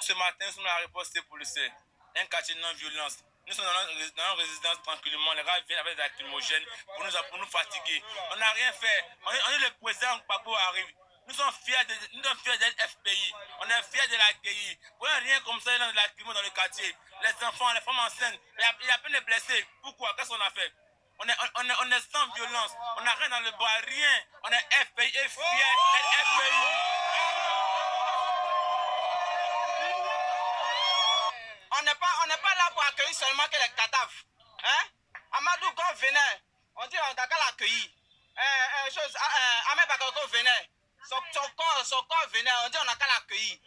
Ce matin, nous sommes à la riposte policière, un quartier de non-violence. Nous sommes dans une résidence tranquillement. Les gars viennent avec des lacrymogènes pour nous fatiguer. On n'a rien fait. On est le président Gbagbo arrive. Nous sommes fiers d'être FPI. On est fiers de l'accueillir. Vous voyez rien comme ça dans le quartier. Les enfants, les femmes enceintes. Il y a plein de blessés. Pourquoi? Qu'est-ce qu'on a fait? On est sans violence. On n'a rien dans le bois, rien. On est FPI et fiers d'être FPI. On n'est pas là pour accueillir seulement que les cadavres. Hein? Amadou, quand venait, on dit on n'a qu'à l'accueillir. Ahmed Bakayoko venait, son corps venait, on dit on n'a qu'à l'accueillir.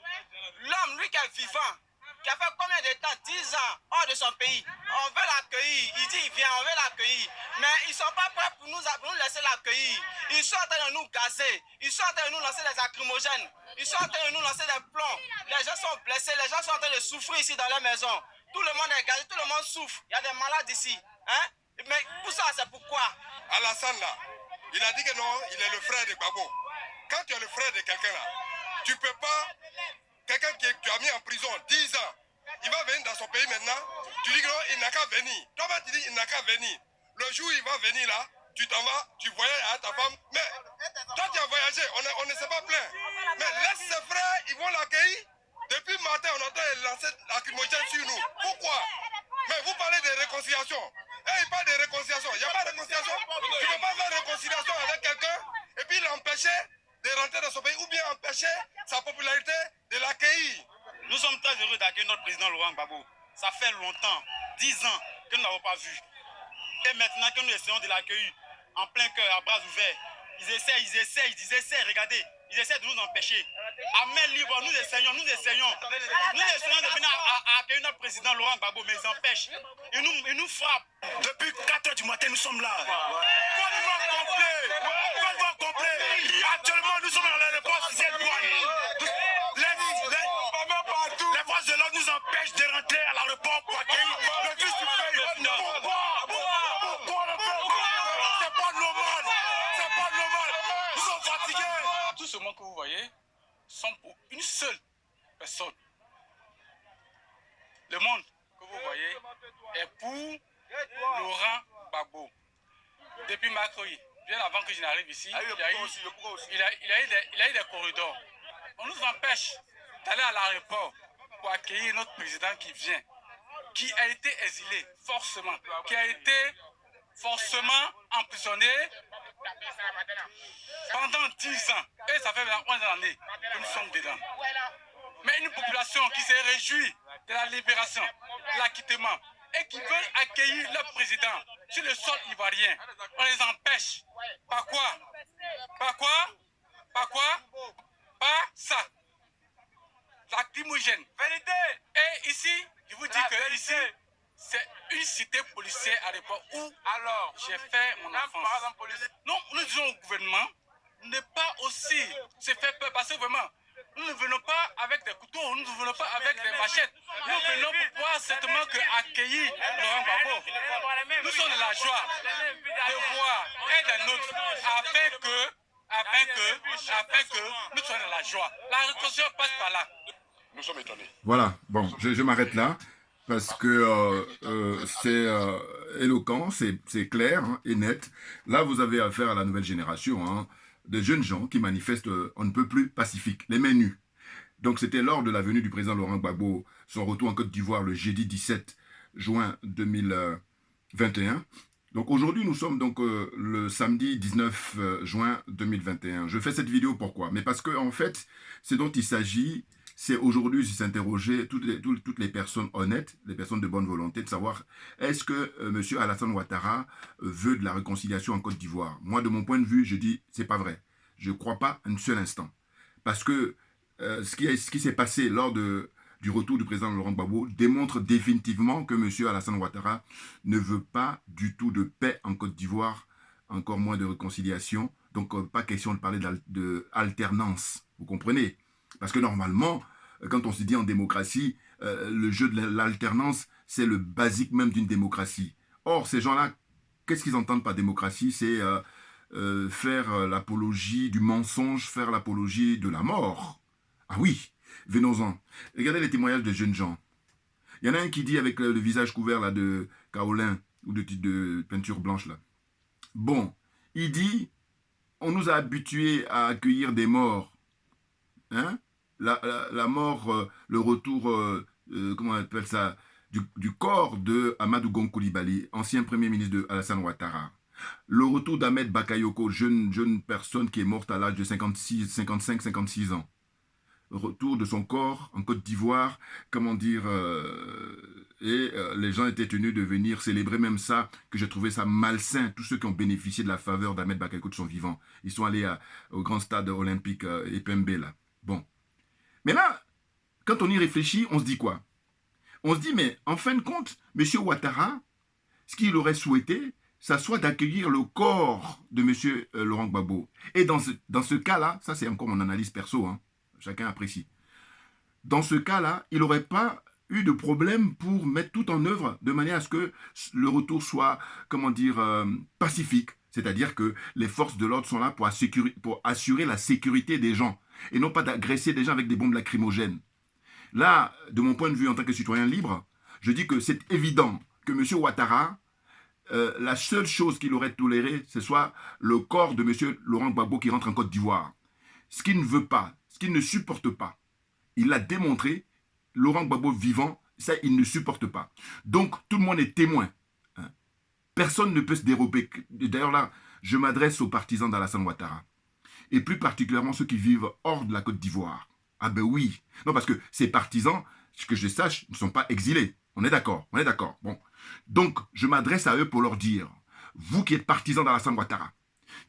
L'homme, lui qui est vivant, qui a fait combien de temps? 10 ans hors de son pays. On veut l'accueillir. Il dit il vient, on veut l'accueillir. Mais ils ne sont pas prêts pour nous laisser l'accueillir. Ils sont en train de nous gazer. Ils sont en train de nous lancer des lacrymogènes. Ils sont en train de nous lancer des plombs. Les gens sont blessés. Les gens sont en train de souffrir ici dans leur maison. Tout le monde est gazé. Tout le monde souffre. Il y a des malades ici. Hein? Mais pour ça, c'est pourquoi? Alassane là, il a dit que non, il est le frère de Gbagbo. Quand tu es le frère de quelqu'un là, tu peux pas... Quelqu'un que tu as mis en prison 10 ans, il va venir dans son pays maintenant, tu dis que non, il n'a qu'à venir. Toi, tu dis il n'a qu'à venir. Le jour où il va venir là, tu t'en vas, tu voyages à ta femme. Mais toi, tu as voyagé, on ne s'est pas plaint. Mais laisse ses frères, ils vont l'accueillir. Depuis le matin, on entend lancer lacrymogène sur nous. Pourquoi? Mais vous parlez de réconciliation. Il parle de réconciliation. Il n'y a pas de réconciliation. Tu ne peux pas faire réconciliation avec quelqu'un et puis l'empêcher de rentrer dans son pays ou bien empêcher sa popularité de l'accueillir. Nous sommes très heureux d'accueillir notre président Laurent Gbagbo. Ça fait longtemps, 10 ans que nous ne l'avons pas vu. Et maintenant que nous essayons de l'accueillir en plein cœur, à bras ouverts, ils essaient, regardez, ils essaient de nous empêcher. À main libre, nous essayons de venir à accueillir notre président Laurent Gbagbo, mais ils empêchent. Ils nous frappent. Depuis 4 h du matin, nous sommes là. Convoi complet. Actuellement, nous sommes dans l'aéroport les forces de l'ordre nous empêchent de rentrer à l'aéroport pour accueillir le fils du pays. Pourquoi le faire? C'est pas normal. Nous sommes fatigués. Tout ce monde que vous voyez sont pour une seule personne. Le monde que vous voyez est pour Laurent Gbagbo. Depuis mercredi, bien avant que je n'arrive ici, il y a eu des corridors. On nous empêche d'aller à l'aéroport pour accueillir notre président qui vient, qui a été exilé forcément, qui a été forcément emprisonné pendant 10 ans. Et ça fait 11 années que nous sommes dedans. Mais une population qui s'est réjouie de la libération, de l'acquittement, et qui veut accueillir leur président sur le sol ivoirien, on les empêche. Par quoi? Par ça. Lacrymogène. Vérité. Et ici, je vous dis que ici, c'est une cité policière à l'époque où j'ai fait mon enfance. Non, nous disons au gouvernement ne pas aussi se faire peur parce que vraiment, nous ne venons pas avec des couteaux, nous ne venons pas avec des machettes. Nous venons pour pouvoir certainement accueillir Laurent Gbagbo. Nous sommes de la joie de voir et des nôtres afin que nous soyons dans la joie. La réconciliation passe par là. Nous sommes étonnés. Voilà, bon, je m'arrête là parce que c'est éloquent, c'est clair hein, et net. Là, vous avez affaire à la nouvelle génération, hein, de jeunes gens qui manifestent on ne peut plus pacifique, les mains nues. Donc, c'était lors de la venue du président Laurent Gbagbo, son retour en Côte d'Ivoire le jeudi 17 juin 2021, Donc aujourd'hui, nous sommes donc le samedi 19 juin 2021. Je fais cette vidéo pourquoi? Mais parce que en fait, ce dont il s'agit, c'est aujourd'hui de s'interroger toutes les personnes honnêtes, les personnes de bonne volonté, de savoir est-ce que M. Alassane Ouattara veut de la réconciliation en Côte d'Ivoire. Moi, de mon point de vue, je dis c'est pas vrai. Je ne crois pas un seul instant. Parce que ce qui s'est passé lors du retour du président Laurent Gbagbo démontre définitivement que M. Alassane Ouattara ne veut pas du tout de paix en Côte d'Ivoire, encore moins de réconciliation. Donc, pas question de parler d'alternance, vous comprenez? Parce que normalement, quand on se dit en démocratie, le jeu de l'alternance, c'est le basique même d'une démocratie. Or, ces gens-là, qu'est-ce qu'ils entendent par démocratie? C'est faire l'apologie du mensonge, faire l'apologie de la mort. Ah oui, venons-en. Regardez les témoignages de jeunes gens. Il y en a un qui dit avec le visage couvert là, de kaolin ou de peinture blanche là. Bon, il dit, on nous a habitués à accueillir des morts. Hein? La mort, le retour, comment on appelle ça, du corps de Amadou Gon Coulibaly, ancien premier ministre de Alassane Ouattara. Le retour d'Ahmed Bakayoko, jeune personne qui est morte à l'âge de 55-56 ans. Retour de son corps en Côte d'Ivoire, comment dire, les gens étaient tenus de venir célébrer même ça, que j'ai trouvé ça malsain. Tous ceux qui ont bénéficié de la faveur d'Ahmed Bakayoko sont vivants. Ils sont allés au grand stade olympique Epembe là. Bon. Mais là, quand on y réfléchit, on se dit quoi? On se dit, mais en fin de compte, M. Ouattara, ce qu'il aurait souhaité, ça soit d'accueillir le corps de M. Laurent Gbagbo. Et dans ce cas-là, ça c'est encore mon analyse perso, hein, chacun apprécie. Dans ce cas-là, il n'aurait pas eu de problème pour mettre tout en œuvre de manière à ce que le retour soit, comment dire, pacifique. C'est-à-dire que les forces de l'ordre sont là pour assurer la sécurité des gens et non pas d'agresser des gens avec des bombes lacrymogènes. Là, de mon point de vue en tant que citoyen libre, je dis que c'est évident que M. Ouattara, la seule chose qu'il aurait toléré, ce soit le corps de M. Laurent Gbagbo qui rentre en Côte d'Ivoire. Ce qu'il ne veut pas, ce qu'il ne supporte pas, il l'a démontré, Laurent Gbagbo vivant, ça il ne supporte pas. Donc tout le monde est témoin. Hein. Personne ne peut se dérober. D'ailleurs là, je m'adresse aux partisans d'Alassane Ouattara. Et plus particulièrement ceux qui vivent hors de la Côte d'Ivoire. Ah ben oui. Non, parce que ces partisans, que je sache, ne sont pas exilés. On est d'accord, on est d'accord. Bon. Donc, je m'adresse à eux pour leur dire, vous qui êtes partisans d'Alassane Ouattara,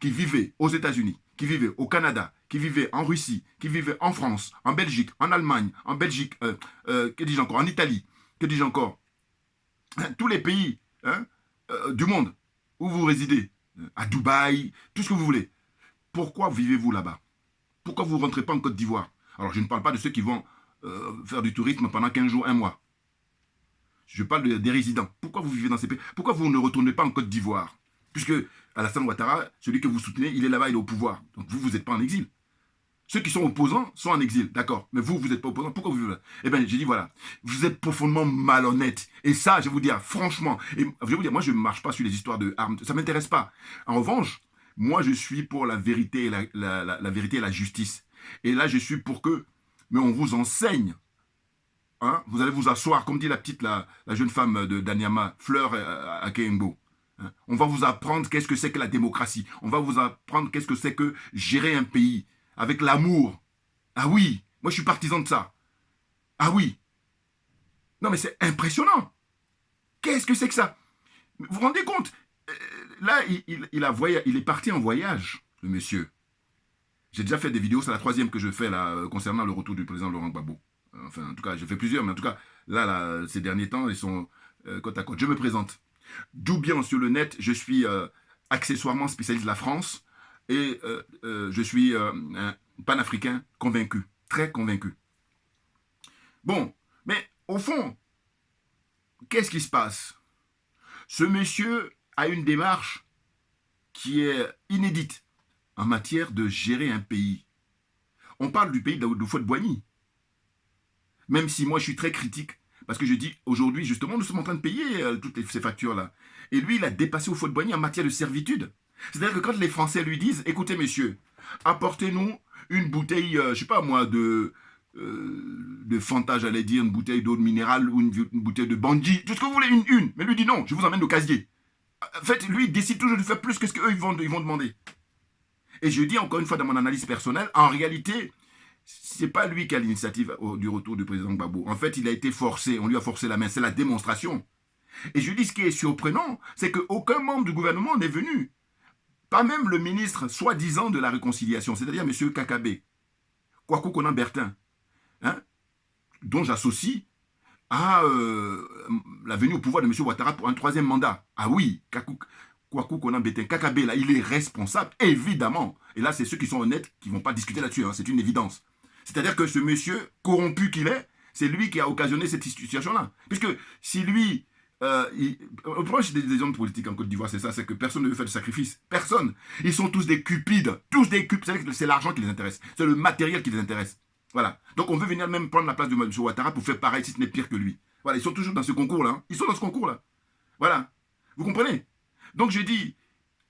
qui vivez aux États-Unis, qui vivez au Canada, qui vivez en Russie, qui vivez en France, en Belgique, en Allemagne, en Belgique, que dis-je encore, en Italie, que dis-je encore, tous les pays hein, du monde où vous résidez, à Dubaï, tout ce que vous voulez. Pourquoi vivez-vous là-bas? Pourquoi vous ne rentrez pas en Côte d'Ivoire? Alors, je ne parle pas de ceux qui vont faire du tourisme pendant 15 jours, 1 mois. Je parle des résidents. Pourquoi vous vivez dans ces pays? Pourquoi vous ne retournez pas en Côte d'Ivoire? Puisque Alassane Ouattara, celui que vous soutenez, il est là-bas, il est au pouvoir. Donc vous, vous n'êtes pas en exil. Ceux qui sont opposants sont en exil, d'accord. Mais vous, vous n'êtes pas opposant. Pourquoi vous vivez là? Eh bien, j'ai dit, voilà, vous êtes profondément malhonnête. Et ça, je vais vous dire, franchement, et je vais vous dire, moi, je ne marche pas sur les histoires de armes. Ça ne m'intéresse pas. En revanche, moi, je suis pour la vérité et la vérité et la justice. Et là, je suis pour que, mais on vous enseigne. Hein, vous allez vous asseoir, comme dit la jeune femme de Danyama, Fleur à Kembo. Hein, on va vous apprendre qu'est-ce que c'est que la démocratie. On va vous apprendre qu'est-ce que c'est que gérer un pays avec l'amour. Ah oui, moi je suis partisan de ça. Ah oui. Non mais c'est impressionnant. Qu'est-ce que c'est que ça? Vous vous rendez compte? Là, il est parti en voyage, le monsieur. J'ai déjà fait des vidéos, c'est la 3e que je fais là, concernant le retour du président Laurent Gbagbo. Enfin, en tout cas, j'ai fait plusieurs, mais en tout cas, là ces derniers temps, ils sont côte à côte. Je me présente. Doubian sur le net, je suis accessoirement spécialiste de la France et je suis un panafricain convaincu, très convaincu. Bon, mais au fond, qu'est-ce qui se passe? Ce monsieur a une démarche qui est inédite en matière de gérer un pays. On parle du pays de Houphouët-Boigny. Même si moi je suis très critique, parce que je dis aujourd'hui justement nous sommes en train de payer toutes ces factures-là. Et lui il a dépassé Houphouët-Boigny en matière de servitude. C'est-à-dire que quand les Français lui disent, écoutez messieurs, apportez-nous une bouteille, je sais pas moi, de Fanta, j'allais dire, une bouteille d'eau minérale ou une bouteille de Bandji, tout ce que vous voulez, une. Mais lui dit non, je vous emmène au casier. En fait, lui, il décide toujours de faire plus que ce qu'eux, ils vont demander. Et je dis encore une fois dans mon analyse personnelle, en réalité, c'est pas lui qui a l'initiative du retour du président Gbagbo. En fait, il a été forcé, on lui a forcé la main, c'est la démonstration. Et je dis, ce qui est surprenant, c'est qu'aucun membre du gouvernement n'est venu. Pas même le ministre soi-disant de la réconciliation, c'est-à-dire M. Kakabe, Kwaku Konan Bertin, hein, dont j'associe à la venue au pouvoir de M. Ouattara pour un 3e mandat. Ah oui, Kwaku Konan Bertin, Kakabe, là, il est responsable, évidemment. Et là, c'est ceux qui sont honnêtes qui ne vont pas discuter là-dessus, hein, c'est une évidence. C'est-à-dire que ce monsieur corrompu qu'il est, c'est lui qui a occasionné cette situation-là. Puisque si lui... le problème des hommes politiques en Côte d'Ivoire, c'est ça, c'est que personne ne veut faire de sacrifice. Personne. Ils sont tous des cupides. Tous des cupides. C'est l'argent qui les intéresse. C'est le matériel qui les intéresse. Voilà. Donc on veut venir même prendre la place de M. Ouattara pour faire pareil, si ce n'est pire que lui. Voilà, ils sont toujours dans ce concours-là. Hein. Ils sont dans ce concours-là. Voilà. Vous comprenez? Donc je dis,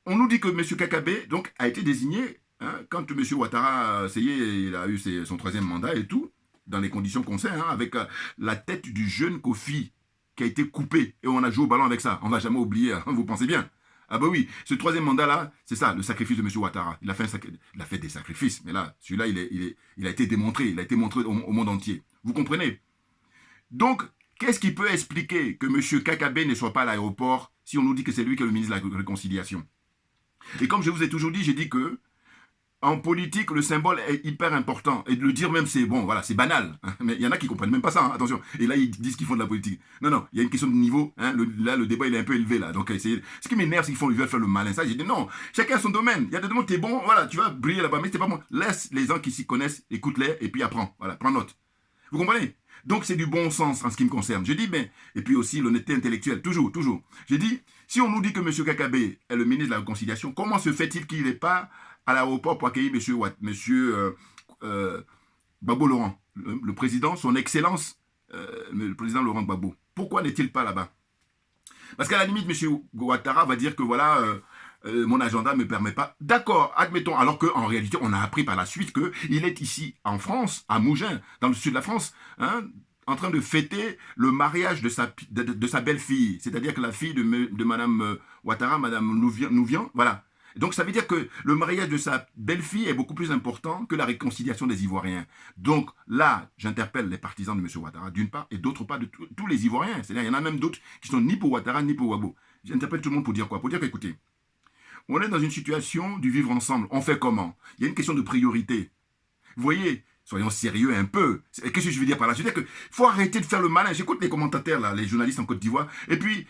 on nous dit que M. Kakabe donc, a été désigné, hein, quand M. Ouattara, ça y est, il a eu son 3e mandat et tout, dans les conditions qu'on sait, hein, avec la tête du jeune Kofi, qui a été coupé, et on a joué au ballon avec ça. On ne va jamais oublier, hein, vous pensez bien. Ah bah oui, ce 3e mandat-là, c'est ça, le sacrifice de M. Ouattara. Il a fait des sacrifices, mais là, celui-là, il a été démontré, il a été montré au monde entier. Vous comprenez? Donc, qu'est-ce qui peut expliquer que M. Kakabe ne soit pas à l'aéroport si on nous dit que c'est lui qui est le ministre de la Réconciliation? Et comme je vous ai toujours dit, j'ai dit que en politique, le symbole est hyper important. Et de le dire même, c'est bon, voilà, c'est banal. Hein. Mais il y en a qui ne comprennent même pas ça, hein, attention. Et là, ils disent qu'ils font de la politique. Non, non, il y a une question de niveau. Hein. Là, le débat, il est un peu élevé, là. Donc, ce qui m'énerve, c'est qu'ils veulent faire le malin. Ça, j'ai dit non, chacun a son domaine. Il y a des domaines, t'es bon, voilà, tu vas briller là-bas, mais c'est pas bon. Laisse les gens qui s'y connaissent, écoute-les, et puis apprends. Voilà, prends note. Vous comprenez? Donc, c'est du bon sens en ce qui me concerne. Je dis, mais, et puis aussi l'honnêteté intellectuelle, toujours, toujours. J'ai dit, si on nous dit que M. Kakabe est le ministre de la Réconciliation, comment se fait-il qu'il n'est pas à l'aéroport pour accueillir M. Gbagbo Laurent, le président, son excellence, le président Laurent Gbagbo? Pourquoi n'est-il pas là-bas? Parce qu'à la limite, M. Ouattara va dire que voilà, mon agenda ne me permet pas. D'accord, admettons, alors qu'en réalité, on a appris par la suite qu'il est ici en France, à Mougins, dans le sud de la France, hein, en train de fêter le mariage de sa belle-fille, c'est-à-dire que la fille de Mme Ouattara, Mme Nouvian, voilà. Donc ça veut dire que le mariage de sa belle-fille est beaucoup plus important que la réconciliation des Ivoiriens. Donc là, j'interpelle les partisans de M. Ouattara d'une part, et d'autre part de tous les Ivoiriens. C'est-à-dire qu'il y en a même d'autres qui sont ni pour Ouattara, ni pour Gbagbo. J'interpelle tout le monde pour dire quoi? Pour dire qu'écoutez, on est dans une situation du vivre ensemble. On fait comment? Il y a une question de priorité. Vous voyez, soyons sérieux un peu. Qu'est-ce que je veux dire par là? Je veux dire qu'il faut arrêter de faire le malin. J'écoute les commentateurs, là, les journalistes en Côte d'Ivoire, et puis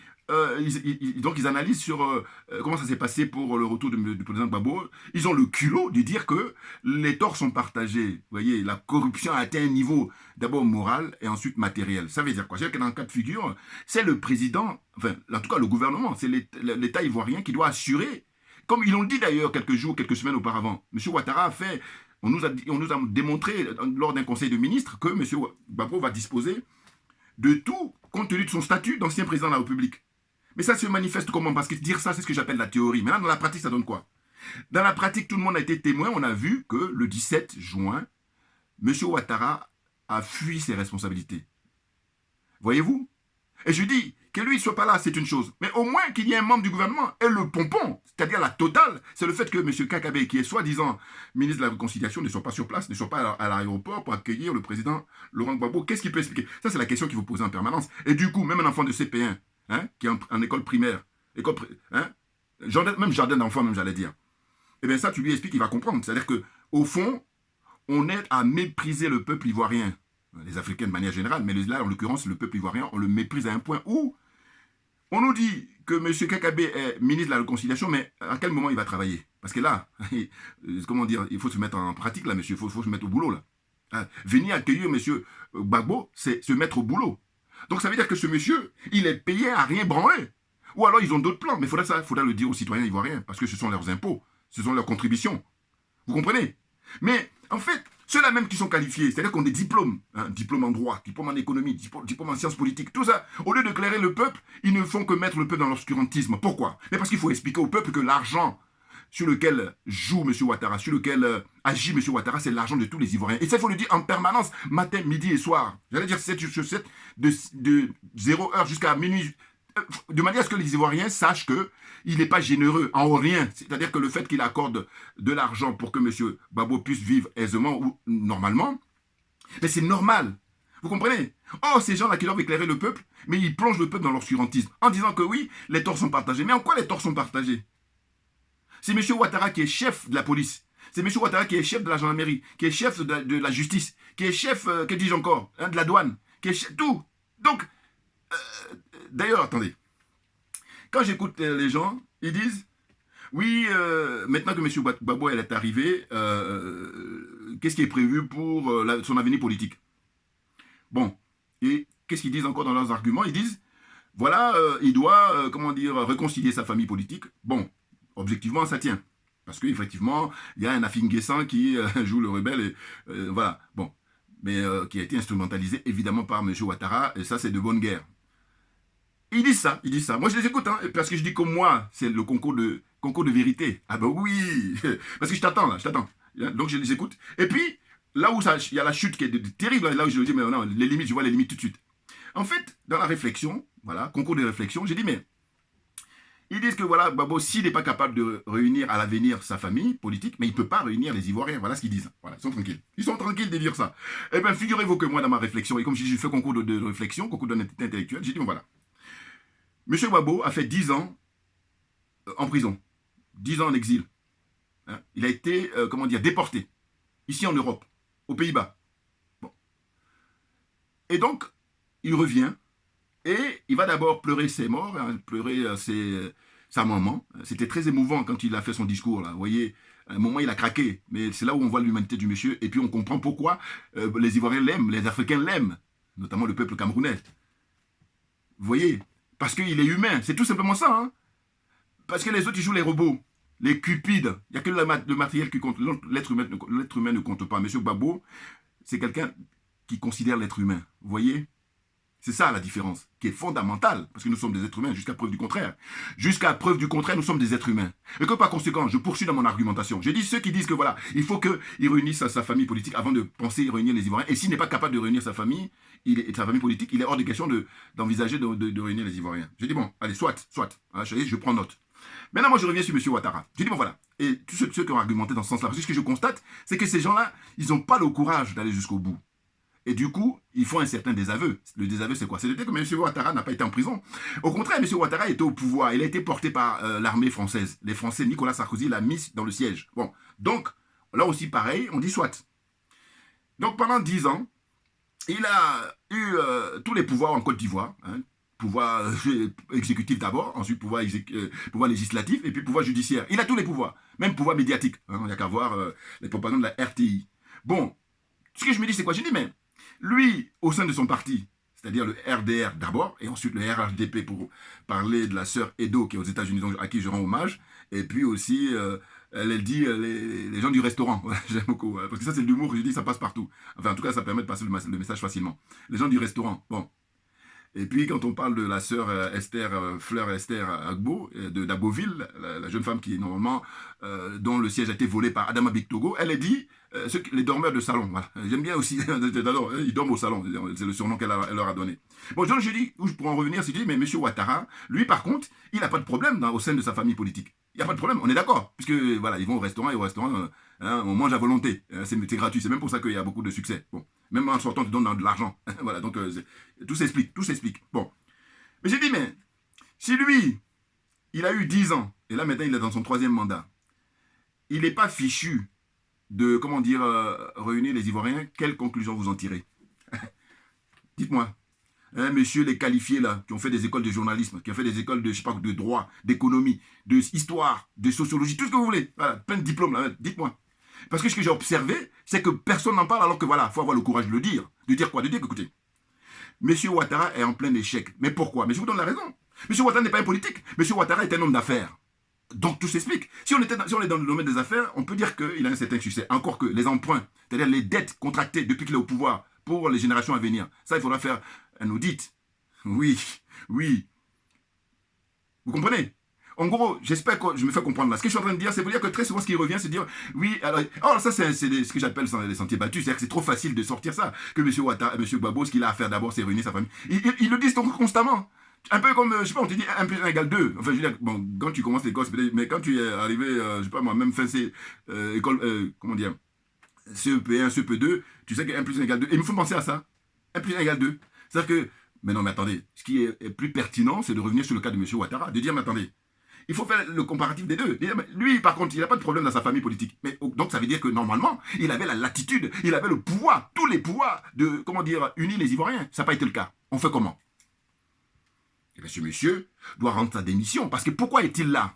donc ils analysent sur comment ça s'est passé pour le retour du président Gbagbo. Ils ont le culot de dire que les torts sont partagés. Vous voyez, la corruption a atteint un niveau d'abord moral et ensuite matériel. Ça veut dire quoi? C'est-à-dire que dans le cas de figure, c'est le président, enfin, en tout cas le gouvernement, c'est l'État ivoirien qui doit assurer, comme ils l'ont dit d'ailleurs quelques jours, quelques semaines auparavant. M. Ouattara a fait, on nous a démontré lors d'un conseil de ministres que M. Gbagbo va disposer de tout, compte tenu de son statut d'ancien président de la République. Mais ça se manifeste comment? Parce que dire ça, c'est ce que j'appelle la théorie. Maintenant, dans la pratique, ça donne quoi? Dans la pratique, tout le monde a été témoin. On a vu que le 17 juin, M. Ouattara a fui ses responsabilités. Voyez-vous? Et je dis, que lui ne soit pas là, c'est une chose. Mais au moins qu'il y ait un membre du gouvernement. Et le pompon, c'est-à-dire la totale, c'est le fait que M. Kakabe, qui est soi-disant ministre de la Réconciliation, ne soit pas sur place, ne soit pas à l'aéroport pour accueillir le président Laurent Gbagbo. Qu'est-ce qu'il peut expliquer? Ça, c'est la question qu'il faut poser en permanence. Et du coup, même un enfant de CP1, hein, qui est en école primaire, même jardin d'enfants, même j'allais dire, eh bien ça, tu lui expliques, il va comprendre. C'est-à-dire qu'au fond, on est à mépriser le peuple ivoirien. Les Africains de manière générale, mais là, en l'occurrence, le peuple ivoirien, on le méprise à un point où on nous dit que M. Kakabe est ministre de la Réconciliation, mais à quel moment il va travailler? Parce que là, comment dire, il faut se mettre en pratique, là, monsieur, il faut se mettre au boulot, là. Hein? Venir accueillir M. Gbagbo, c'est se mettre au boulot. Donc ça veut dire que ce monsieur, il est payé à rien branler. Ou alors ils ont d'autres plans, mais il faudra le dire aux citoyens ivoiriens, parce que ce sont leurs impôts, ce sont leurs contributions. Vous comprenez? Mais en fait, ceux-là même qui sont qualifiés, c'est-à-dire qu'on a des diplômes, hein, diplôme en droit, diplôme en économie, diplôme en sciences politiques, tout ça, au lieu de clairer le peuple, ils ne font que mettre le peuple dans l'obscurantisme. Pourquoi? Mais parce qu'il faut expliquer au peuple que l'argent sur lequel joue M. Ouattara, sur lequel agit M. Ouattara, c'est l'argent de tous les Ivoiriens. Et ça, il faut le dire en permanence, matin, midi et soir. J'allais dire 7 sur 7, de 0h jusqu'à minuit de manière à ce que les Ivoiriens sachent qu'il n'est pas généreux en rien. C'est-à-dire que le fait qu'il accorde de l'argent pour que M. Gbagbo puisse vivre aisément ou normalement, mais c'est normal. Vous comprenez? Oh, ces gens-là qui doivent éclairer le peuple, mais ils plongent le peuple dans l'obscurantisme en disant que oui, les torts sont partagés. Mais en quoi les torts sont partagés? C'est M. Ouattara qui est chef de la police. C'est M. Ouattara qui est chef de la gendarmerie, qui est chef de la justice, qui est chef, que dis-je encore, hein, de la douane, qui est chef, tout. Donc, d'ailleurs, attendez. Quand j'écoute les gens, ils disent, oui, maintenant que M. Gbagbo est arrivé, qu'est-ce qui est prévu pour son avenir politique? Bon, et qu'est-ce qu'ils disent encore dans leurs arguments? Ils disent, voilà, il doit, comment dire, réconcilier sa famille politique. Bon, objectivement, ça tient. Parce qu'effectivement, il y a un Afin-Guessan qui joue le rebelle, et voilà, bon. Mais qui a été instrumentalisé, évidemment, par M. Ouattara, et ça, c'est de bonne guerre. Ils disent ça, ils disent ça. Moi, je les écoute, hein, parce que je dis comme moi, c'est le concours de vérité. Ah ben oui, parce que je t'attends, là, je t'attends. Donc, je les écoute. Et puis, là où il y a la chute qui est terrible, là où je le dis, mais non, les limites, je vois les limites tout de suite. En fait, dans la réflexion, voilà, concours de réflexion, j'ai dit, mais ils disent que voilà, Gbagbo, s'il n'est pas capable de réunir à l'avenir sa famille politique, mais il ne peut pas réunir les Ivoiriens. Voilà ce qu'ils disent. Voilà, ils sont tranquilles. Ils sont tranquilles de dire ça. Eh bien, figurez-vous que moi, dans ma réflexion, et comme je dis, je fais concours de réflexion, concours d'honnêteté intellectuelle, j'ai dit, bon voilà. M. Gbagbo a fait 10 ans en prison, 10 ans en exil. Hein. Il a été, comment dire, déporté, ici en Europe, aux Pays-Bas. Bon. Et donc, il revient, et il va d'abord pleurer ses morts, hein, pleurer sa maman. C'était très émouvant quand il a fait son discours, là. Vous voyez, à un moment, il a craqué, mais c'est là où on voit l'humanité du monsieur, et puis on comprend pourquoi les Ivoiriens l'aiment, les Africains l'aiment, notamment le peuple camerounais. Vous voyez, parce qu'il est humain, c'est tout simplement ça. Hein. Parce que les autres, ils jouent les robots, les cupides. Il n'y a que le matériel qui compte. L'être humain ne compte pas. Monsieur Gbagbo, c'est quelqu'un qui considère l'être humain. Vous voyez? C'est ça la différence, qui est fondamentale, parce que nous sommes des êtres humains, jusqu'à preuve du contraire. Jusqu'à preuve du contraire, nous sommes des êtres humains. Et que par conséquent, je poursuis dans mon argumentation. Je dis ceux qui disent que voilà, il faut qu'il réunisse sa famille politique avant de penser réunir les Ivoiriens. Et s'il n'est pas capable de réunir sa famille, sa famille politique, il est hors de question d'envisager de réunir les Ivoiriens. Je dis bon, allez, soit. Hein, je prends note. Maintenant, moi, je reviens sur M. Ouattara. Je dis bon, voilà. Et tous ceux qui ont argumenté dans ce sens-là, parce que ce que je constate, c'est que ces gens-là, ils n'ont pas le courage d'aller jusqu'au bout. Et du coup, ils font un certain désaveu. Le désaveu, c'est quoi? C'est de dire que M. Ouattara n'a pas été en prison. Au contraire, M. Ouattara était au pouvoir. Il a été porté par l'armée française. Les Français, Nicolas Sarkozy l'a mis dans le siège. Bon, donc, là aussi, pareil, on dit soit. Donc, pendant 10 ans, il a eu tous les pouvoirs en Côte d'Ivoire. Hein. Pouvoir exécutif d'abord, ensuite pouvoir législatif, et puis pouvoir judiciaire. Il a tous les pouvoirs, même pouvoir médiatique. Hein. Il n'y a qu'à voir les propagandes de la RTI. Bon, ce que je me dis, c'est quoi? Je dis, mais lui, au sein de son parti, c'est-à-dire le RDR d'abord, et ensuite le RHDP pour parler de la sœur Edo qui est aux États-Unis, à qui je rends hommage, et puis aussi, elle dit les gens du restaurant. J'aime beaucoup, parce que ça c'est de l'humour, je dis ça passe partout. Enfin, en tout cas, ça permet de passer le message facilement. Les gens du restaurant, bon. Et puis, quand on parle de la sœur Fleur Esther Agbo, d'Aboville, la jeune femme qui est normalement, dont le siège a été volé par Adama Bictogo, elle a dit les dormeurs de salon. Voilà. J'aime bien aussi, ils dorment au salon, c'est le surnom qu'elle leur a donné. Bon, je dis, pour en revenir, c'est dit, mais M. Ouattara, lui, par contre, il n'a pas de problème au sein de sa famille politique. Il n'y a pas de problème, on est d'accord, puisque voilà, ils vont au restaurant, hein, on mange à volonté, c'est gratuit, c'est même pour ça qu'il y a beaucoup de succès. Bon. Même en sortant, tu donnes de l'argent. Voilà, donc tout s'explique, tout s'explique. Bon. Mais j'ai dit, mais si lui, il a eu 10 ans, et là maintenant il est dans son 3e mandat, il n'est pas fichu de, comment dire, réunir les Ivoiriens, quelle conclusion vous en tirez? Dites-moi. Hein, messieurs les qualifiés là, qui ont fait des écoles de journalisme, qui ont fait des écoles de, je sais pas, de droit, d'économie, d'histoire, de sociologie, tout ce que vous voulez. Voilà, plein de diplômes là, dites-moi. Parce que ce que j'ai observé, c'est que personne n'en parle, alors que voilà, il faut avoir le courage de le dire. De dire quoi? De dire que, écoutez, M. Ouattara est en plein échec. Mais pourquoi? Mais je vous donne la raison. M. Ouattara n'est pas un politique. M. Ouattara est un homme d'affaires. Donc tout s'explique. Si on est dans le domaine des affaires, on peut dire qu'il a un certain succès. Encore que les emprunts, c'est-à-dire les dettes contractées depuis qu'il est au pouvoir pour les générations à venir, ça, il faudra faire un audit. Oui. Vous comprenez? En gros, j'espère que je me fais comprendre là. Ce que je suis en train de dire, c'est pour dire que très souvent, ce qui revient, c'est dire, oui, alors, oh, ça, c'est ce que j'appelle les sentiers battus. C'est-à-dire que c'est trop facile de sortir ça. Que M. Ouattara, M. Gbagbo, ce qu'il a à faire d'abord, c'est réunir sa famille. Ils le disent donc constamment. Un peu comme, je sais pas, on te dit 1 plus 1 égale 2. Enfin, je veux dire, bon, quand tu commences l'école, mais quand tu es arrivé, je sais pas moi, même fin c'est école, comment dire, CEP1, CEP2, tu sais que 1 plus 1 égale 2. Et il me faut penser à ça. 1 plus 1 égale 2. C'est-à-dire que, mais non, mais attendez, ce qui est plus pertinent, c'est de revenir sur le cas de M. Ouattara, de dire, mais attendez, il faut faire le comparatif des deux. Lui, par contre, il n'a pas de problème dans sa famille politique. Mais, donc, ça veut dire que, normalement, il avait la latitude, il avait le pouvoir, tous les pouvoirs de, comment dire, unir les Ivoiriens. Ça n'a pas été le cas. On fait comment? Eh bien, ce monsieur doit rendre sa démission. Parce que pourquoi est-il là?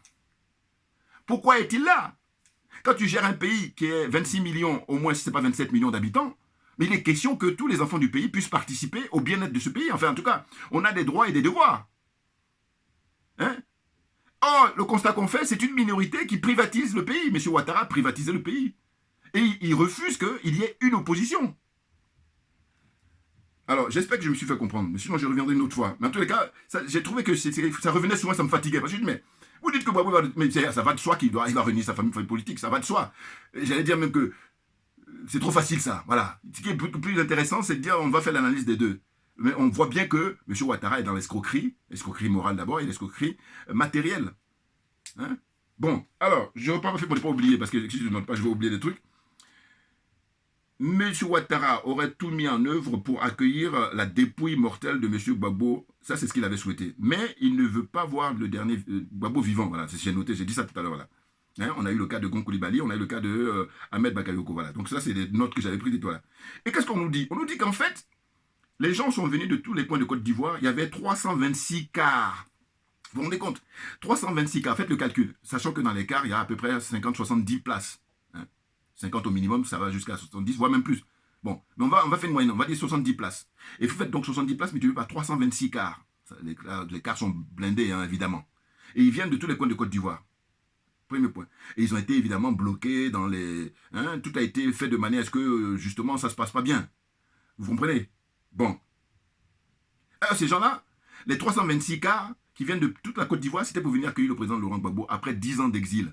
Pourquoi est-il là? Quand tu gères un pays qui est 26 millions, au moins si ce n'est pas 27 millions d'habitants, mais il est question que tous les enfants du pays puissent participer au bien-être de ce pays. Enfin, en tout cas, on a des droits et des devoirs. Hein? Or, le constat qu'on fait, c'est une minorité qui privatise le pays. M. Ouattara a privatisé le pays. Et il refuse qu'il y ait une opposition. Alors, j'espère que je me suis fait comprendre. Mais sinon, je reviendrai une autre fois. Mais en tous les cas, j'ai trouvé que ça revenait souvent, ça me fatiguait. Parce que je dis, mais vous dites que Gbagbo va... Mais ça va de soi qu'il va réunir sa famille politique. Ça va de soi. J'allais dire même que c'est trop facile, ça. Voilà. Ce qui est plus intéressant, c'est de dire on va faire l'analyse des deux. Mais on voit bien que M. Ouattara est dans l'escroquerie morale d'abord et l'escroquerie matérielle. Hein? Bon, alors, je repars pour ne pas oublier, parce que si je ne note pas, je vais oublier des trucs. M. Ouattara aurait tout mis en œuvre pour accueillir la dépouille mortelle de M. Gbagbo. Ça, c'est ce qu'il avait souhaité. Mais il ne veut pas voir le dernier Gbagbo vivant. Voilà, j'ai noté, j'ai dit ça tout à l'heure. Voilà. Hein, on a eu le cas de Gon Coulibaly, on a eu le cas de Ahmed Bakayoko. Voilà. Donc ça, c'est des notes que j'avais prises. Voilà. Et qu'est-ce qu'on nous dit? On nous dit qu'en fait, les gens sont venus de tous les coins de Côte d'Ivoire. Il y avait 326 cars. Vous vous rendez compte? 326 cars. Faites le calcul. Sachant que dans les cars, il y a à peu près 50-70 places. 50 au minimum, ça va jusqu'à 70, voire même plus. Bon, mais on va faire une moyenne, on va dire 70 places. Et vous faites donc 70 places, mais tu veux pas 326 cars. Les cars sont blindés, hein, évidemment. Et ils viennent de tous les coins de Côte d'Ivoire. Premier point. Et ils ont été évidemment bloqués dans les... Hein, tout a été fait de manière à ce que, justement, ça ne se passe pas bien. Vous comprenez? Bon. Alors, ces gens-là, les 326 cars qui viennent de toute la Côte d'Ivoire, c'était pour venir accueillir le président Laurent Gbagbo après 10 ans d'exil.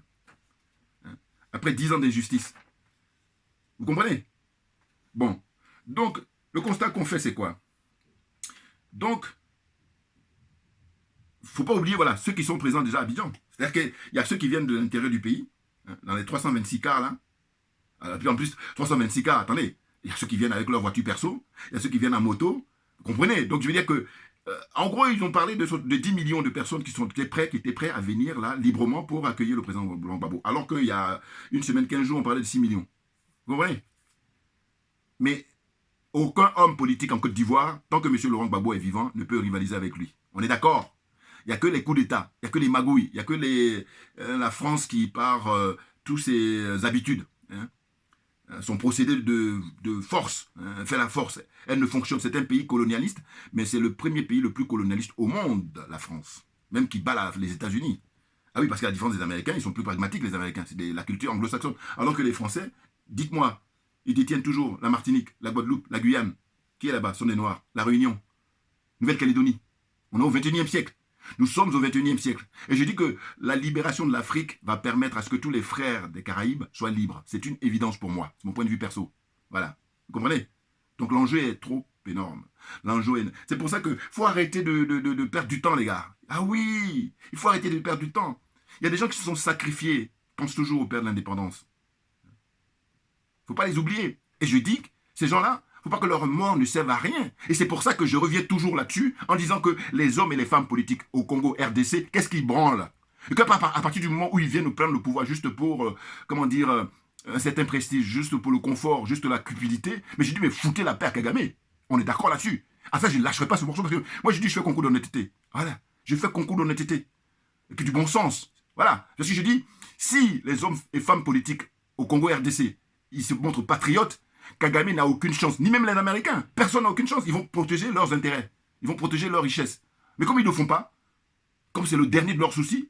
Hein, après 10 ans d'injustice. Vous comprenez? Bon. Donc, le constat qu'on fait, c'est quoi? Donc, il ne faut pas oublier, voilà, ceux qui sont présents déjà à Abidjan. C'est-à-dire qu'il y a ceux qui viennent de l'intérieur du pays, hein, dans les 326 cars, là. Puis en plus, 326 cars, attendez, il y a ceux qui viennent avec leur voiture perso, il y a ceux qui viennent en moto. Vous comprenez? Donc, je veux dire que, en gros, ils ont parlé de 10 millions de personnes qui étaient prêts à venir, là, librement, pour accueillir le président Laurent Gbagbo. Alors qu'il y a une semaine, 15 jours, on parlait de 6 millions. Vous comprenez? Mais aucun homme politique en Côte d'Ivoire, tant que M. Laurent Gbagbo est vivant, ne peut rivaliser avec lui. On est d'accord? Il n'y a que les coups d'État, il n'y a que les magouilles, il n'y a que la France qui, par toutes ses habitudes, hein, son procédé de force, hein, fait la force. Elle ne fonctionne, c'est un pays colonialiste, mais c'est le premier pays le plus colonialiste au monde, la France. Même qui bat les États-Unis. Ah oui, parce qu'à la différence des Américains, ils sont plus pragmatiques, les Américains. C'est la culture anglo-saxonne. Alors que les Français, dites-moi, ils détiennent toujours la Martinique, la Guadeloupe, la Guyane. Qui est là-bas? Ce sont des Noirs. La Réunion, Nouvelle-Calédonie. On est au XXIe siècle. Nous sommes au XXIe siècle. Et je dis que la libération de l'Afrique va permettre à ce que tous les frères des Caraïbes soient libres. C'est une évidence pour moi. C'est mon point de vue perso. Voilà. Vous comprenez? Donc l'enjeu est trop énorme. L'enjeu est... C'est pour ça qu'il faut arrêter de perdre du temps, les gars. Ah oui, il faut arrêter de perdre du temps. Il y a des gens qui se sont sacrifiés. Pensent toujours au père de l'indépendance. Il ne faut pas les oublier. Et je dis que ces gens-là, il ne faut pas que leur mort ne serve à rien. Et c'est pour ça que je reviens toujours là-dessus en disant que les hommes et les femmes politiques au Congo RDC, qu'est-ce qu'ils branlent? Et qu'à partir du moment où ils viennent nous prendre le pouvoir juste pour, comment dire, un certain prestige, juste pour le confort, juste la cupidité, mais je dis, mais foutez la paix à Kagame. On est d'accord là-dessus. Ah ça, je ne lâcherai pas ce morceau parce que moi, je dis, je fais concours d'honnêteté. Voilà. Je fais concours d'honnêteté. Et puis du bon sens. Voilà. Parce que je dis, si les hommes et femmes politiques au Congo RDC, ils se montrent patriotes, Kagame n'a aucune chance, ni même les Américains. Personne n'a aucune chance. Ils vont protéger leurs intérêts. Ils vont protéger leurs richesses. Mais comme ils ne le font pas, comme c'est le dernier de leurs soucis,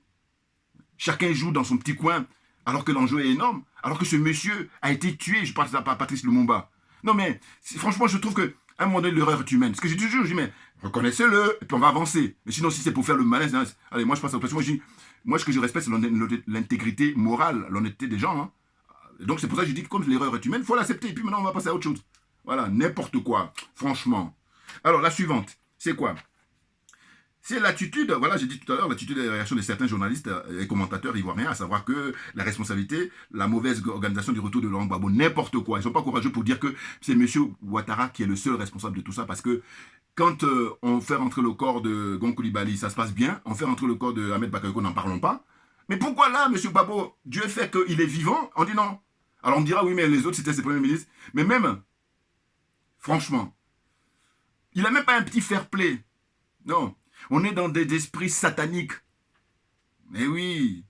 chacun joue dans son petit coin, alors que l'enjeu est énorme, alors que ce monsieur a été tué, je parle à Patrice Lumumba. Non mais, franchement, je trouve qu'à un moment donné, l'erreur est humaine. Ce que j'ai toujours dit, mais reconnaissez-le, et puis on va avancer. Mais sinon, si c'est pour faire le malaise, hein, allez, moi je passe à l'oppression. Moi, ce que je respecte, c'est l'intégrité morale, l'honnêteté des gens, hein. Donc c'est pour ça que je dis que comme l'erreur est humaine, il faut l'accepter. Et puis maintenant, on va passer à autre chose. Voilà, n'importe quoi, franchement. Alors, la suivante, c'est quoi? C'est l'attitude, voilà, j'ai dit tout à l'heure, l'attitude et la réaction de certains journalistes et commentateurs ivoiriens, à savoir que la responsabilité, la mauvaise organisation du retour de Laurent Gbagbo, n'importe quoi. Ils ne sont pas courageux pour dire que c'est M. Ouattara qui est le seul responsable de tout ça, parce que quand on fait rentrer le corps de Gon Coulibaly, ça se passe bien, on fait rentrer le corps de Ahmed Bakayoko, n'en parlons pas. Mais pourquoi là, M. Gbagbo, Dieu fait qu'il est vivant, on dit non. Alors on me dira, oui, mais les autres, c'était ses premiers ministres. Mais même, franchement, il n'a même pas un petit fair play. Non. On est dans des esprits sataniques. Mais oui.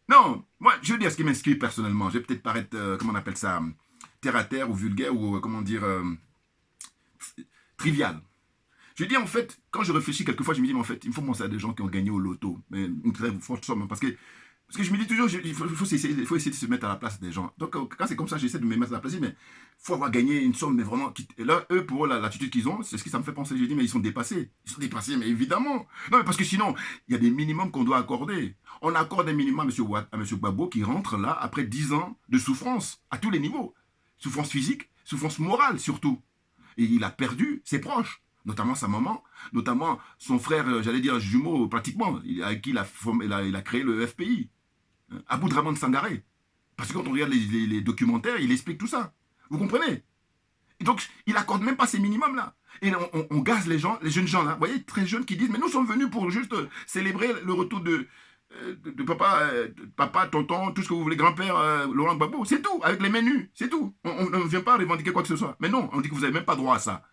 Non, moi, je veux dire ce qui m'inspire personnellement. Je vais peut-être paraître, comment on appelle ça, terre à terre ou vulgaire ou, comment dire, trivial. Je dis en fait, quand je réfléchis quelquefois, je me dis, mais en fait, il faut penser à des gens qui ont gagné au loto. Mais une très forte somme, parce que je me dis toujours, il faut essayer de se mettre à la place des gens. Donc, quand c'est comme ça, j'essaie de me mettre à la place. Mais il faut avoir gagné une somme, mais vraiment. Et là, eux, pour eux, l'attitude qu'ils ont, c'est ce qui ça me fait penser. J'ai dit, mais ils sont dépassés. Ils sont dépassés, mais évidemment. Non, mais parce que sinon, il y a des minimums qu'on doit accorder. On accorde un minimum à M. Gbagbo qui rentre là après 10 ans de souffrance, à tous les niveaux. Souffrance physique, souffrance morale surtout. Et il a perdu ses proches. Notamment sa maman, notamment son frère, j'allais dire jumeau pratiquement, avec qui il a créé le FPI. Aboudraman Sangaré. Parce que quand on regarde les documentaires, il explique tout ça. Vous comprenez? Et donc, il accorde même pas ces minimums-là. Et on gaze les gens, les jeunes gens là, vous voyez, très jeunes qui disent, mais nous sommes venus pour juste célébrer le retour de papa, tonton, tout ce que vous voulez, grand-père, Laurent Gbagbo. C'est tout, avec les menus, c'est tout. On ne vient pas revendiquer quoi que ce soit. Mais non, on dit que vous n'avez même pas droit à ça.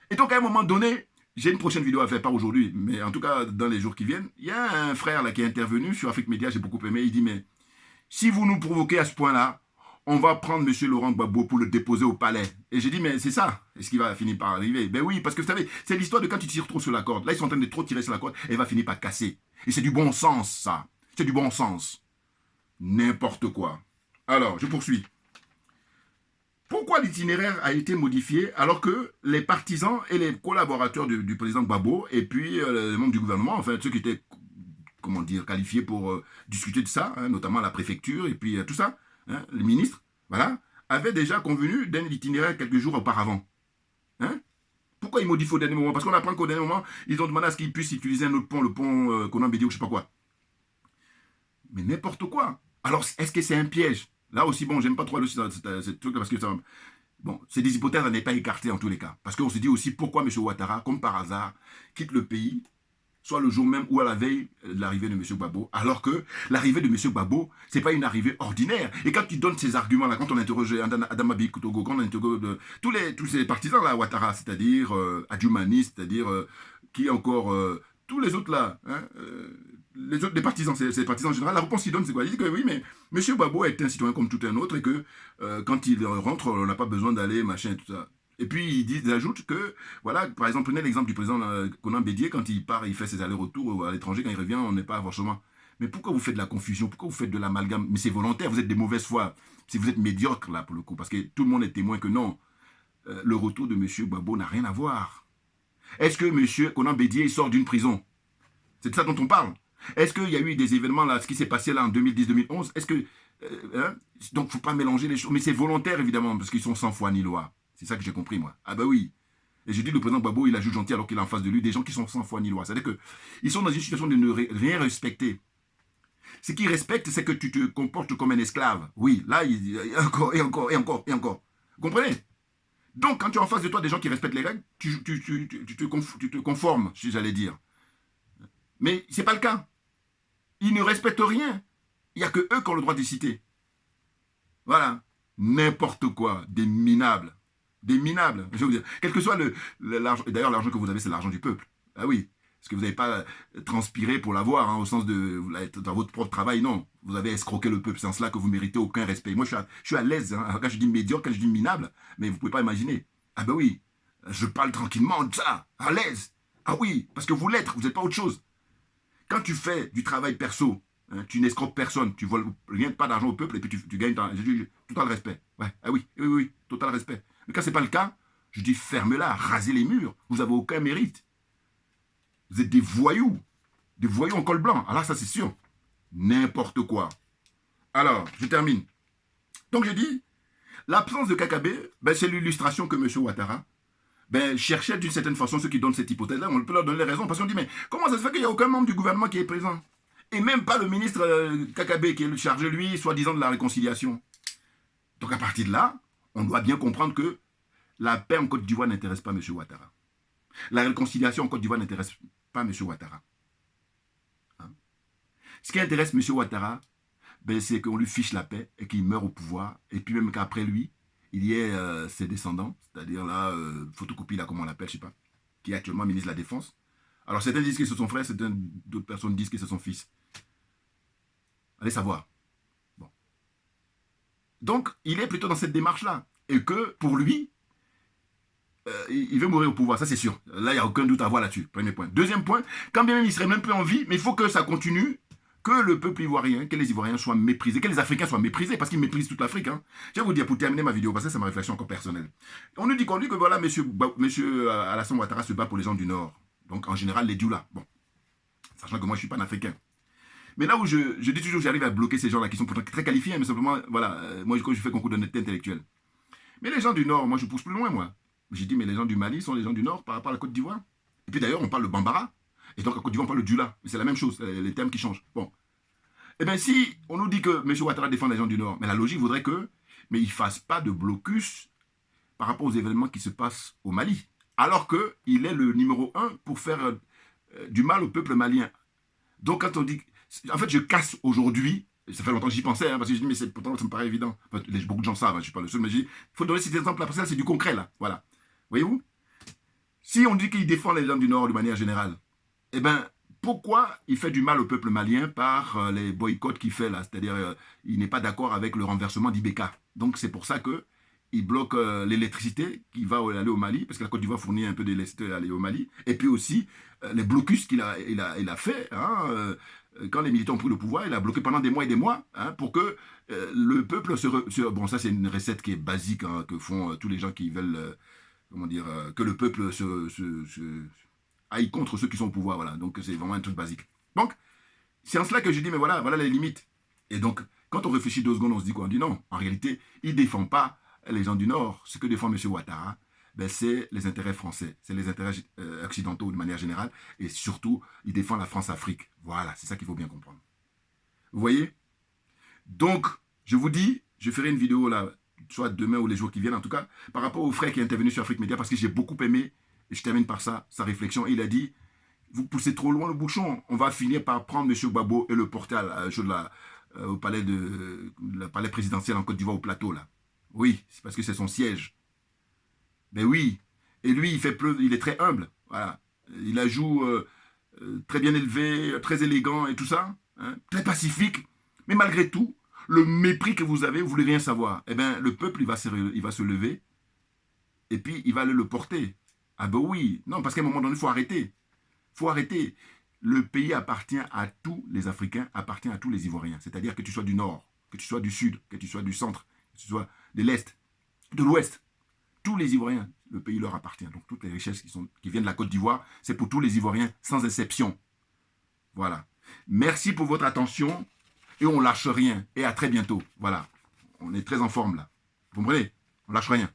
Et donc, à un moment donné, j'ai une prochaine vidéo à faire, pas aujourd'hui, mais en tout cas, dans les jours qui viennent, il y a un frère là qui est intervenu sur Afrique Média, j'ai beaucoup aimé, il dit, mais si vous nous provoquez à ce point-là, on va prendre M. Laurent Gbagbo pour le déposer au palais. Et j'ai dit, mais c'est ça, est-ce qu'il va finir par arriver? Ben oui, parce que vous savez, c'est l'histoire de quand tu tires trop sur la corde. Là, ils sont en train de trop tirer sur la corde, et elle va finir par casser. Et c'est du bon sens, ça. C'est du bon sens. N'importe quoi. Alors, je poursuis. Pourquoi l'itinéraire a été modifié alors que les partisans et les collaborateurs du président Gbagbo et puis les membres du gouvernement, enfin ceux qui étaient, comment dire, qualifiés pour discuter de ça, hein, notamment la préfecture et puis tout ça, hein, les ministres, voilà, avaient déjà convenu d'un itinéraire quelques jours auparavant. Hein? Pourquoi ils modifient au dernier moment? Parce qu'on apprend qu'au dernier moment, ils ont demandé à ce qu'ils puissent utiliser un autre pont, le pont Konan Bédié ou je sais pas quoi. Mais n'importe quoi. Alors, est-ce que c'est un piège? Là aussi, bon, j'aime pas trop ce truc parce que ça... Bon, c'est des hypothèses à ne pas écarter en tous les cas. Parce qu'on se dit aussi pourquoi M. Ouattara, comme par hasard, quitte le pays, soit le jour même ou à la veille de l'arrivée de M. Gbagbo, alors que l'arrivée de M. Gbagbo, c'est pas une arrivée ordinaire. Et quand tu donnes ces arguments-là, quand on interroge Adama Bikotogo, quand on interroge tous ces partisans-là, Ouattara, c'est-à-dire Adjoumani, c'est-à-dire qui encore, tous les autres là, hein, les partisans, c'est les partisans en général, la réponse qu'ils donnent, c'est quoi? Ils disent que oui, mais M. Gbagbo est un citoyen comme tout un autre et que quand il rentre, on n'a pas besoin d'aller, machin, tout ça. Et puis ils ajoutent que, voilà, par exemple, prenez l'exemple du président Konan Bédié, quand il part, il fait ses allers-retours à l'étranger, quand il revient, on n'est pas forcément. Mais pourquoi vous faites de la confusion? Pourquoi vous faites de l'amalgame? Mais c'est volontaire, vous êtes de mauvaise foi. Si vous êtes médiocre, là, pour le coup, parce que tout le monde est témoin que non, le retour de M. Gbagbo n'a rien à voir. Est-ce que M. Konan Bédié sort d'une prison? C'est de ça dont on parle. Est-ce qu'il y a eu des événements, là, ce qui s'est passé là en 2010-2011? Est-ce que... hein? Donc, il ne faut pas mélanger les choses. Mais c'est volontaire, évidemment, parce qu'ils sont sans foi ni loi. C'est ça que j'ai compris, moi. Ah bah oui. Et je dis, le président Gbagbo, il a juste gentil alors qu'il est en face de lui des gens qui sont sans foi ni loi. C'est-à-dire qu'ils sont dans une situation de ne rien respecter. Ce qu'ils respectent, c'est que tu te comportes comme un esclave. Oui, là, il y a encore, et encore, et encore, et encore. Vous comprenez? Donc, quand tu es en face de toi des gens qui respectent les règles, tu te conformes, si j'allais dire. Mais ce n'est pas le cas. Ils ne respectent rien. Il n'y a que eux qui ont le droit de citer. Voilà. N'importe quoi. Des minables. Des minables. Je vais vous dire. Quel que soit l'argent. D'ailleurs, l'argent que vous avez, c'est l'argent du peuple. Ah oui. Parce que vous n'avez pas transpiré pour l'avoir, hein, au sens de... Dans votre propre travail, non. Vous avez escroqué le peuple. C'est en cela que vous ne méritez aucun respect. Moi, je suis à l'aise. Hein, quand je dis médiocre, quand je dis minable, mais vous ne pouvez pas imaginer. Ah ben oui. Je parle tranquillement de ça. À l'aise. Ah oui. Parce que vous l'êtes. Vous n'êtes pas autre chose. Quand tu fais du travail perso, hein, tu n'escroques personne, tu voles rien, pas d'argent au peuple et puis tu gagnes total respect. Ouais, ah oui, oui, oui, total respect. Mais quand ce n'est pas le cas, je dis ferme-la, rasez les murs, vous n'avez aucun mérite. Vous êtes des voyous en col blanc. Alors ça c'est sûr, n'importe quoi. Alors, je termine. Donc je dis, l'absence de Kakabe, ben, c'est l'illustration que M. Ouattara ben, cherchait d'une certaine façon ceux qui donnent cette hypothèse-là, on peut leur donner les raisons, parce qu'on dit, mais comment ça se fait qu'il n'y a aucun membre du gouvernement qui est présent? Et même pas le ministre Kakabe qui est chargé, lui, soi-disant de la réconciliation. Donc à partir de là, on doit bien comprendre que la paix en Côte d'Ivoire n'intéresse pas M. Ouattara. La réconciliation en Côte d'Ivoire n'intéresse pas M. Ouattara. Hein? Ce qui intéresse M. Ouattara, ben, c'est qu'on lui fiche la paix et qu'il meure au pouvoir, et puis même qu'après lui, il y ait ses descendants, c'est-à-dire là, photocopie, là, comment on l'appelle, je sais pas, qui est actuellement ministre de la Défense. Alors certains disent que c'est son frère, d'autres personnes disent que c'est son fils. Allez savoir. Bon. Donc, il est plutôt dans cette démarche-là. Et que, pour lui, il veut mourir au pouvoir, ça c'est sûr. Là, il n'y a aucun doute à avoir là-dessus, premier point. Deuxième point, quand bien même il serait même plus en vie, mais il faut que ça continue, que le peuple ivoirien, que les Ivoiriens soient méprisés, que les Africains soient méprisés, parce qu'ils méprisent toute l'Afrique. Hein. Je vais vous dire, pour terminer ma vidéo, parce que c'est ma réflexion encore personnelle. On nous dit que voilà, monsieur Alassane Ouattara se bat pour les gens du Nord. Donc, en général, les Dioula. Bon, sachant que moi, je ne suis pas un Africain. Mais là où je dis toujours, j'arrive à bloquer ces gens-là, qui sont pourtant très qualifiés, hein, mais simplement, voilà, moi, quand je fais concours d'honnêteté intellectuelle. Mais les gens du Nord, moi, je pousse plus loin, moi. J'ai dit, mais les gens du Mali sont les gens du Nord par rapport à la Côte d'Ivoire. Et puis d'ailleurs, on parle le Bambara. Et donc, en Côte d'Ivoire, on parle le Dioula. Mais c'est la même chose, les termes qui changent. Bon. Eh bien, si on nous dit que M. Ouattara défend les gens du Nord, mais la logique voudrait que, mais il ne fasse pas de blocus par rapport aux événements qui se passent au Mali. Alors qu'il est le numéro 1 pour faire du mal au peuple malien. Donc, quand on dit... En fait, je casse aujourd'hui, ça fait longtemps que j'y pensais, hein, parce que je dis, mais pourtant, ça me paraît évident. Enfin, beaucoup de gens savent, hein, je ne suis pas le seul, mais il faut donner cet exemple-là, parce que là, c'est du concret, là. Voilà. Voyez-vous? Si on dit qu'il défend les gens du Nord de manière générale, eh bien, pourquoi il fait du mal au peuple malien par les boycotts qu'il fait là? C'est-à-dire, il n'est pas d'accord avec le renversement d'Ibeka. Donc, c'est pour ça qu'il bloque l'électricité qui va aller au Mali, parce que la Côte d'Ivoire fournit un peu d'électricité à aller au Mali, et puis aussi les blocus qu'il a fait, hein, quand les militants ont pris le pouvoir, il a bloqué pendant des mois et des mois, hein, pour que le peuple Bon, ça c'est une recette qui est basique, hein, que font tous les gens qui veulent, comment dire, que le peuple aille contre ceux qui sont au pouvoir, voilà. Donc c'est vraiment un truc basique. Donc, c'est en cela que je dis, mais voilà les limites. Et donc, quand on réfléchit 2 secondes, on se dit quoi? On dit non, en réalité, il ne défend pas les gens du Nord. Ce que défend M. Ouattara, ben, c'est les intérêts français, c'est les intérêts occidentaux de manière générale, et surtout, il défend la France-Afrique. Voilà, c'est ça qu'il faut bien comprendre. Vous voyez? Donc, je vous dis, je ferai une vidéo là, soit demain ou les jours qui viennent en tout cas, par rapport au frère qui est intervenu sur Afrique Média, parce que j'ai beaucoup aimé, et je termine par ça, sa réflexion. Il a dit, vous poussez trop loin le bouchon, on va finir par prendre M. Gbagbo et le porter au palais présidentiel en Côte d'Ivoire, au plateau là. Oui, c'est parce que c'est son siège. Mais oui, et lui, il est très humble, voilà. Il a joue très bien élevé, très élégant et tout ça, hein, très pacifique. Mais malgré tout, le mépris que vous avez, vous ne voulez rien savoir. Eh bien, le peuple, il va se lever et puis il va aller le porter. Ah ben oui, non, parce qu'à un moment donné, il faut arrêter. Il faut arrêter. Le pays appartient à tous les Africains, appartient à tous les Ivoiriens. C'est-à-dire que tu sois du Nord, que tu sois du Sud, que tu sois du Centre, que tu sois de l'Est, de l'Ouest. Tous les Ivoiriens, le pays leur appartient. Donc toutes les richesses qui viennent de la Côte d'Ivoire, c'est pour tous les Ivoiriens, sans exception. Voilà. Merci pour votre attention et on lâche rien. Et à très bientôt. Voilà. On est très en forme là. Vous comprenez? On lâche rien.